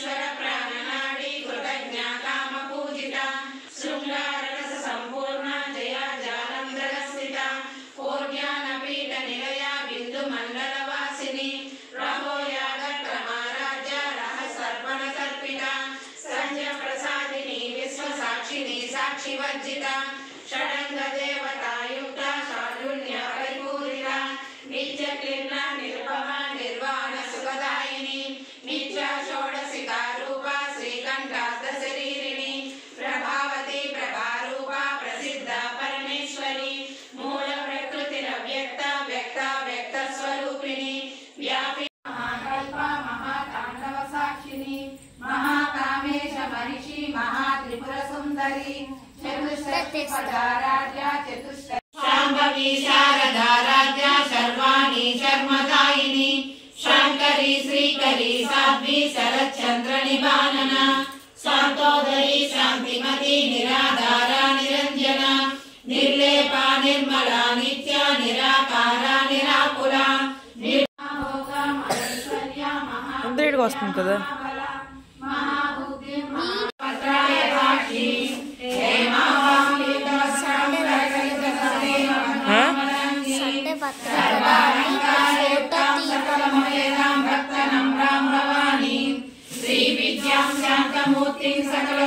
పరమేశ్వర ప్రాణనాడి కృతజ్ఞ కామ పూజిత శృంగారరస సంపూర్ణ జయ జాలంధర స్థిత కోర్జ్ఞాన పీఠ నిలయ బిందు మండల వాసిని రమోయాగట్రమారాజ్య రహస్యర్పణ తర్పిత సంజ ప్రసాదిని విశ్వ సాక్షిని సాక్షి వర్జిత షడంగ దేవతాయుక్త శారుణ్య పరిపూరిత నిత్య క్లీర్ణ నిరుపమ నిర్వాణ సుఖదాయిని నిత్య షోడశికా రూప శ్రీకంఠార్థ శరీరిణి ప్రభావతి ప్రభారూప ప్రసిద్ధ పరమేశ్వరి మూల ప్రకృతి వ్యక్త వ్యక్త వ్యక్త స్వరూపిణి వ్యాపి మహాకల్ప మహాతాండవ సాక్షిని మహాకామేశ మహిషి మహాత్రిపుర సుందరి చతుష్షష్టిపదారాధ్య శాంభవి శారదారాధ్య శర్వాణి శర్మదాయిని శాంకరి శ్రీకరి సాధ్వి శరచంద్ర నిబానన శాంతోదరి శాంతిమతి నిరాధార నిరంజన నిర్లేప నిర్మల నిత్య నిరాకార నిరాకుల వస్తుంది కదా శ్రీ విద్యాం శాంతమూర్తిం సకల